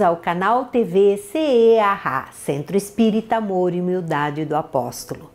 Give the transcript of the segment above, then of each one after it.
bem-vindos ao canal TV CEAH, Centro Espírita Amor e Humildade do Apóstolo.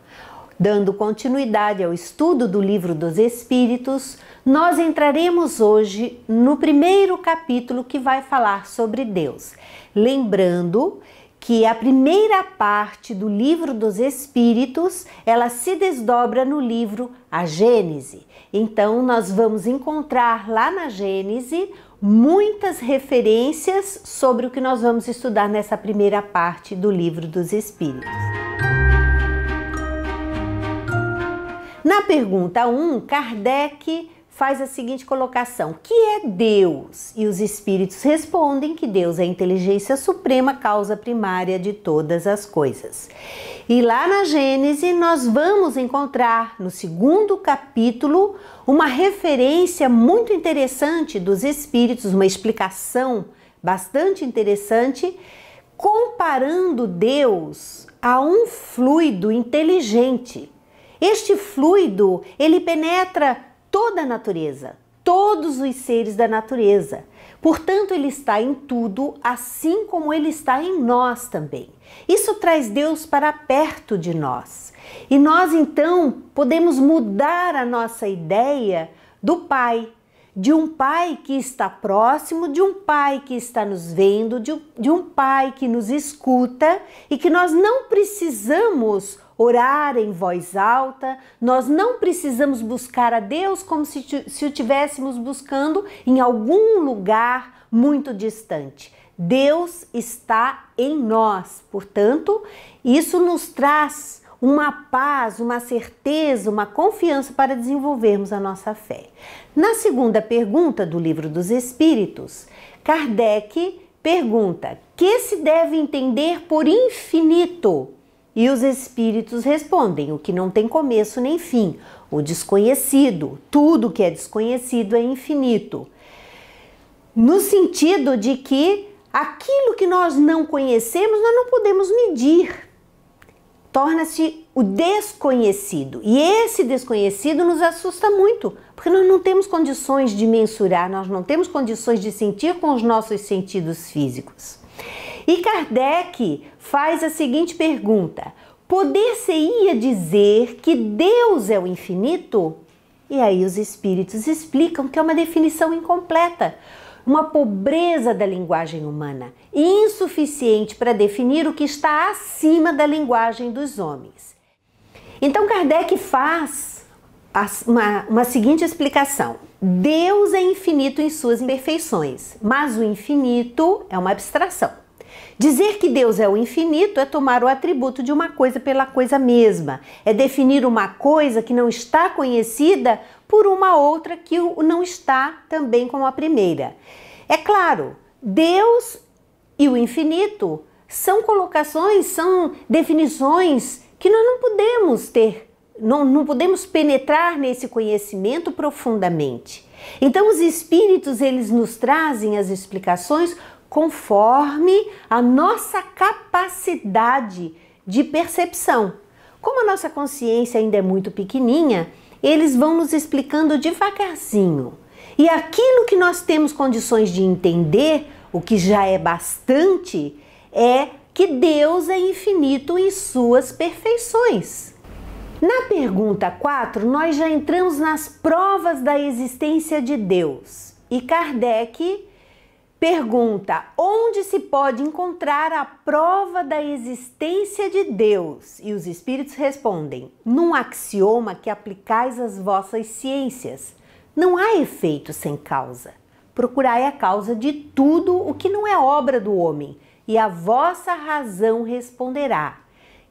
Dando continuidade ao estudo do Livro dos Espíritos, nós entraremos hoje no primeiro capítulo que vai falar sobre Deus. Lembrando que a primeira parte do Livro dos Espíritos, ela se desdobra no livro A Gênese. Então, nós vamos encontrar lá na Gênese muitas referências sobre o que nós vamos estudar nessa primeira parte do Livro dos Espíritos. Na pergunta 1, Kardec faz a seguinte colocação: que é Deus? E os espíritos respondem que Deus é a inteligência suprema, causa primária de todas as coisas. E lá na Gênese nós vamos encontrar no segundo capítulo uma referência muito interessante dos espíritos, uma explicação bastante interessante, comparando Deus a um fluido inteligente. Este fluido, ele penetra toda a natureza, todos os seres da natureza. Portanto, ele está em tudo, assim como ele está em nós também. Isso traz Deus para perto de nós. E nós, então, podemos mudar a nossa ideia do Pai, de um Pai que está próximo, de um Pai que está nos vendo, de um Pai que nos escuta e que nós não precisamos orar em voz alta, nós não precisamos buscar a Deus como se o estivéssemos buscando em algum lugar muito distante. Deus está em nós, portanto, isso nos traz uma paz, uma certeza, uma confiança para desenvolvermos a nossa fé. Na segunda pergunta do Livro dos Espíritos, Kardec pergunta: que se deve entender por infinito? E os espíritos respondem: o que não tem começo nem fim, o desconhecido, tudo que é desconhecido é infinito. No sentido de que aquilo que nós não conhecemos, nós não podemos medir. Torna-se o desconhecido. E esse desconhecido nos assusta muito, porque nós não temos condições de mensurar, nós não temos condições de sentir com os nossos sentidos físicos. E Kardec faz a seguinte pergunta: poder-se-ia dizer que Deus é o infinito? E aí os espíritos explicam que é uma definição incompleta, uma pobreza da linguagem humana, insuficiente para definir o que está acima da linguagem dos homens. Então Kardec faz uma seguinte explicação: Deus é infinito em suas imperfeições, mas o infinito é uma abstração. Dizer que Deus é o infinito é tomar o atributo de uma coisa pela coisa mesma, é definir uma coisa que não está conhecida por uma outra que não está também como a primeira. É claro, Deus e o infinito são colocações, são definições que nós não podemos ter, não podemos penetrar nesse conhecimento profundamente. Então os espíritos, eles nos trazem as explicações conforme a nossa capacidade de percepção. Como a nossa consciência ainda é muito pequenininha, eles vão nos explicando devagarzinho. E aquilo que nós temos condições de entender, o que já é bastante, é que Deus é infinito em suas perfeições. Na pergunta 4, nós já entramos nas provas da existência de Deus. E Kardec pergunta: onde se pode encontrar a prova da existência de Deus? E os espíritos respondem: num axioma que aplicais às vossas ciências. Não há efeito sem causa. Procurai a causa de tudo o que não é obra do homem, e a vossa razão responderá.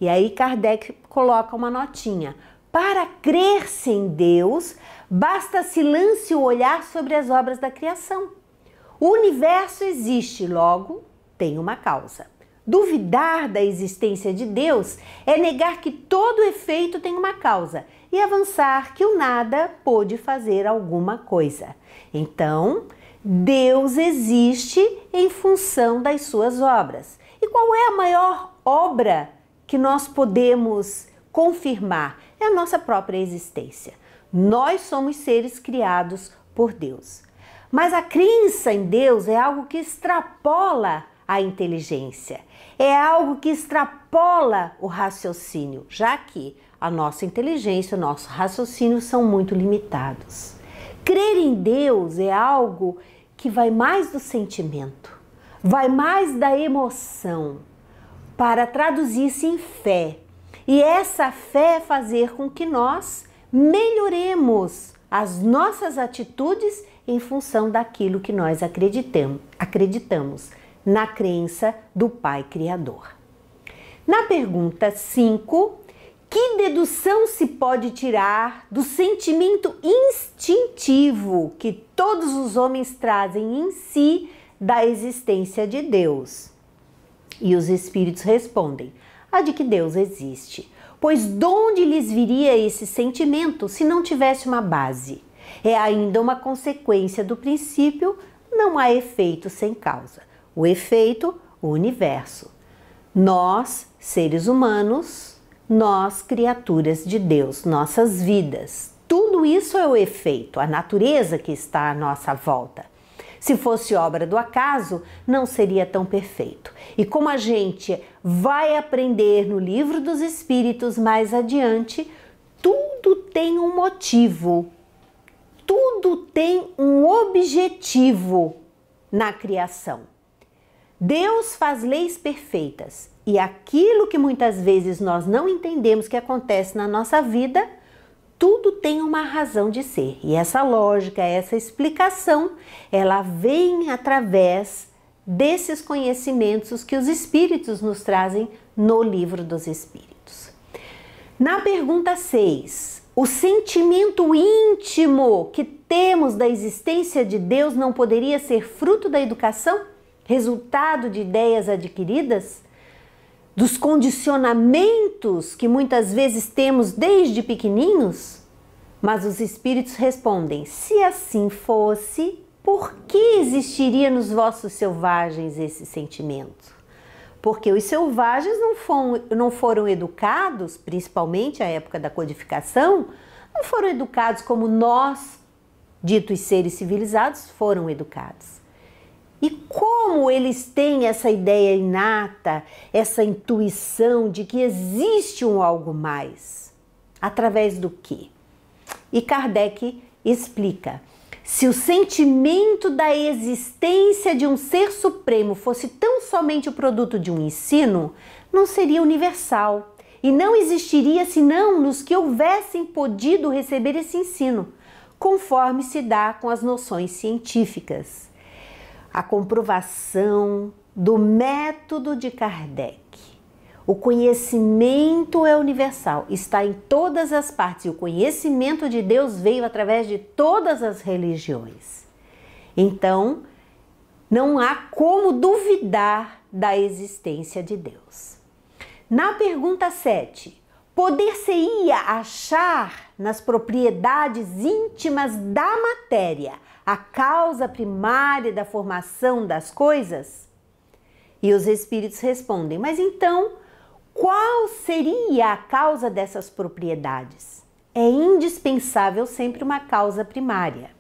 E aí Kardec coloca uma notinha: para crer-se em Deus, basta se lance o olhar sobre as obras da criação. O universo existe, logo tem uma causa. Duvidar da existência de Deus é negar que todo efeito tem uma causa e avançar que o nada pôde fazer alguma coisa. Então, Deus existe em função das suas obras. E qual é a maior obra que nós podemos confirmar? É a nossa própria existência. Nós somos seres criados por Deus. Mas a crença em Deus é algo que extrapola a inteligência. É algo que extrapola o raciocínio, já que a nossa inteligência, o nosso raciocínio são muito limitados. Crer em Deus é algo que vai mais do sentimento, vai mais da emoção, para traduzir-se em fé. E essa fé fazer com que nós melhoremos as nossas atitudes em função daquilo que nós acreditamos na crença do Pai Criador. Na pergunta 5, que dedução se pode tirar do sentimento instintivo que todos os homens trazem em si da existência de Deus? E os espíritos respondem: a de que Deus existe. Pois de onde lhes viria esse sentimento se não tivesse uma base? É ainda uma consequência do princípio, não há efeito sem causa. O efeito, o universo. Nós, seres humanos, nós, criaturas de Deus, nossas vidas. Tudo isso é o efeito, a natureza que está à nossa volta. Se fosse obra do acaso, não seria tão perfeito. E como a gente vai aprender no Livro dos Espíritos mais adiante, tudo tem um motivo, tudo tem um objetivo na criação. Deus faz leis perfeitas e aquilo que muitas vezes nós não entendemos que acontece na nossa vida, tudo tem uma razão de ser. E essa lógica, essa explicação, ela vem através desses conhecimentos que os Espíritos nos trazem no Livro dos Espíritos. Na pergunta 6, o sentimento íntimo que temos da existência de Deus não poderia ser fruto da educação? Resultado de ideias adquiridas? Dos condicionamentos que muitas vezes temos desde pequenininhos? Mas os espíritos respondem: se assim fosse, por que existiria nos vossos selvagens esse sentimento? Porque os selvagens não foram educados, principalmente à época da codificação, não foram educados como nós, ditos seres civilizados, foram educados. E como eles têm essa ideia inata, essa intuição de que existe um algo mais? Através do quê? E Kardec explica: se o sentimento da existência de um ser supremo fosse tão somente o produto de um ensino, não seria universal e não existiria senão nos que houvessem podido receber esse ensino, conforme se dá com as noções científicas. A comprovação do método de Kardec. O conhecimento é universal, está em todas as partes e o conhecimento de Deus veio através de todas as religiões. Então, não há como duvidar da existência de Deus. Na pergunta 7, poder-se-ia achar nas propriedades íntimas da matéria a causa primária da formação das coisas? E os espíritos respondem: mas então, qual seria a causa dessas propriedades? É indispensável sempre uma causa primária.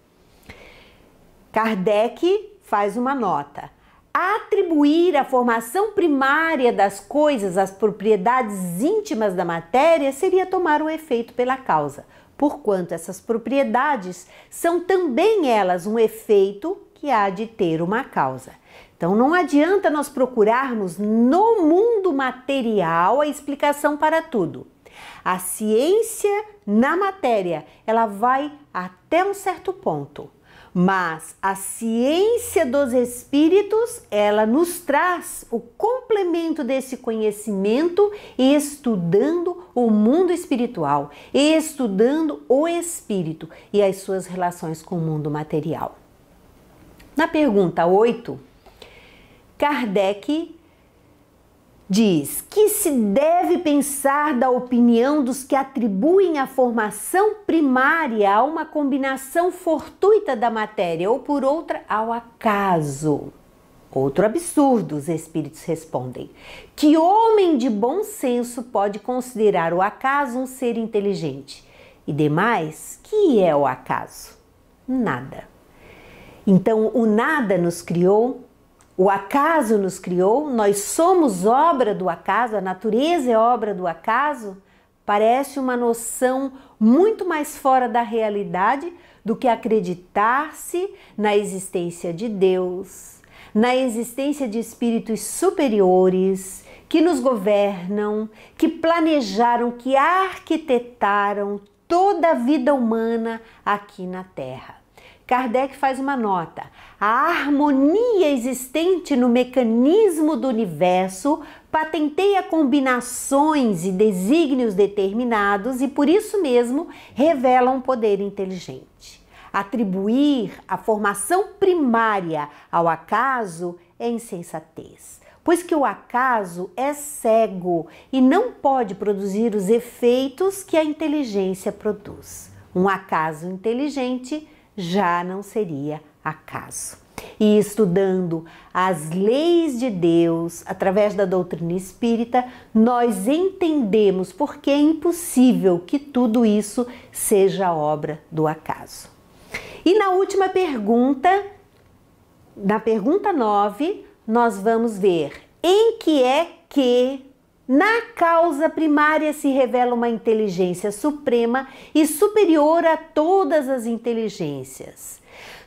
Kardec faz uma nota: atribuir a formação primária das coisas às propriedades íntimas da matéria seria tomar o efeito pela causa, porquanto essas propriedades são também elas um efeito que há de ter uma causa. Então não adianta nós procurarmos no mundo material a explicação para tudo. A ciência na matéria, ela vai até um certo ponto, mas a ciência dos espíritos, ela nos traz o complemento desse conhecimento estudando o mundo espiritual, estudando o espírito e as suas relações com o mundo material. Na pergunta 8, Kardec diz que se deve pensar da opinião dos que atribuem a formação primária a uma combinação fortuita da matéria ou por outra ao acaso. Outro absurdo, os espíritos respondem. Que homem de bom senso pode considerar o acaso um ser inteligente? E demais, que é o acaso? Nada. Então, o nada nos criou, O acaso nos criou? Nós somos obra do acaso? A natureza é obra do acaso? Parece uma noção muito mais fora da realidade do que acreditar-se na existência de Deus, na existência de espíritos superiores que nos governam, que planejaram, que arquitetaram toda a vida humana aqui na Terra. Kardec faz uma nota: a harmonia existente no mecanismo do universo patenteia combinações e desígnios determinados e por isso mesmo revela um poder inteligente. Atribuir a formação primária ao acaso é insensatez, pois que o acaso é cego e não pode produzir os efeitos que a inteligência produz. Um acaso inteligente já não seria acaso. E estudando as leis de Deus através da doutrina espírita, nós entendemos por que é impossível que tudo isso seja obra do acaso. E na última pergunta, na pergunta 9, nós vamos ver em que é que na causa primária se revela uma inteligência suprema e superior a todas as inteligências.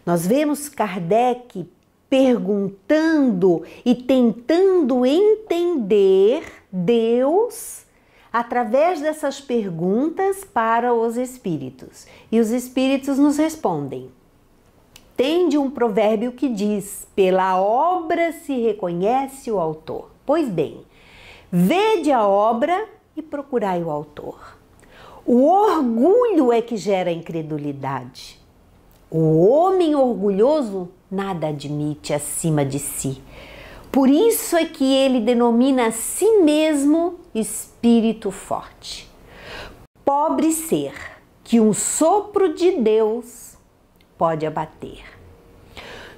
Nós vemos Kardec perguntando e tentando entender Deus através dessas perguntas para os espíritos. E os espíritos nos respondem. Tende um provérbio que diz: pela obra se reconhece o autor. Pois bem, vede a obra e procurai o autor. O orgulho é que gera incredulidade. O homem orgulhoso nada admite acima de si. Por isso é que ele denomina a si mesmo espírito forte. Pobre ser que um sopro de Deus pode abater.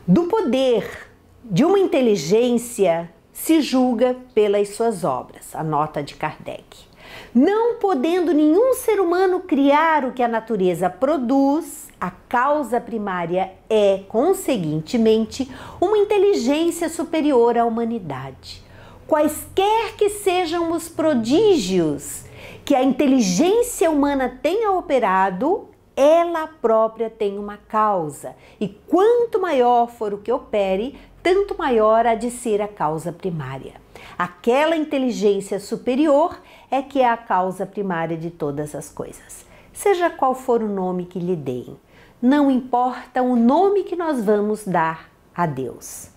Do poder de uma inteligência se julga pelas suas obras, a nota de Kardec. Não podendo nenhum ser humano criar o que a natureza produz, a causa primária é, conseguintemente, uma inteligência superior à humanidade. Quaisquer que sejam os prodígios que a inteligência humana tenha operado, ela própria tem uma causa. E quanto maior for o que opere, tanto maior há de ser a causa primária. Aquela inteligência superior é que é a causa primária de todas as coisas. Seja qual for o nome que lhe deem, não importa o nome que nós vamos dar a Deus.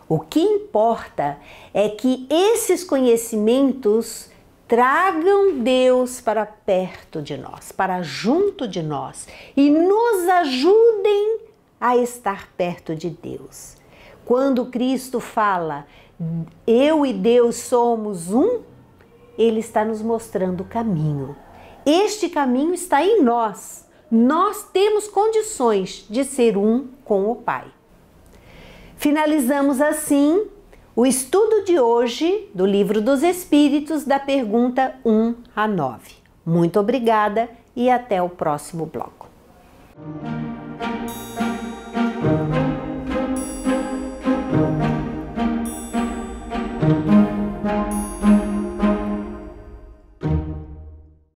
O que importa é que esses conhecimentos tragam Deus para perto de nós, para junto de nós e nos ajudem a estar perto de Deus. Quando Cristo fala, eu e Deus somos um, Ele está nos mostrando o caminho. Este caminho está em nós. Nós temos condições de ser um com o Pai. Finalizamos assim o estudo de hoje do Livro dos Espíritos, da pergunta 1 a 9. Muito obrigada e até o próximo bloco.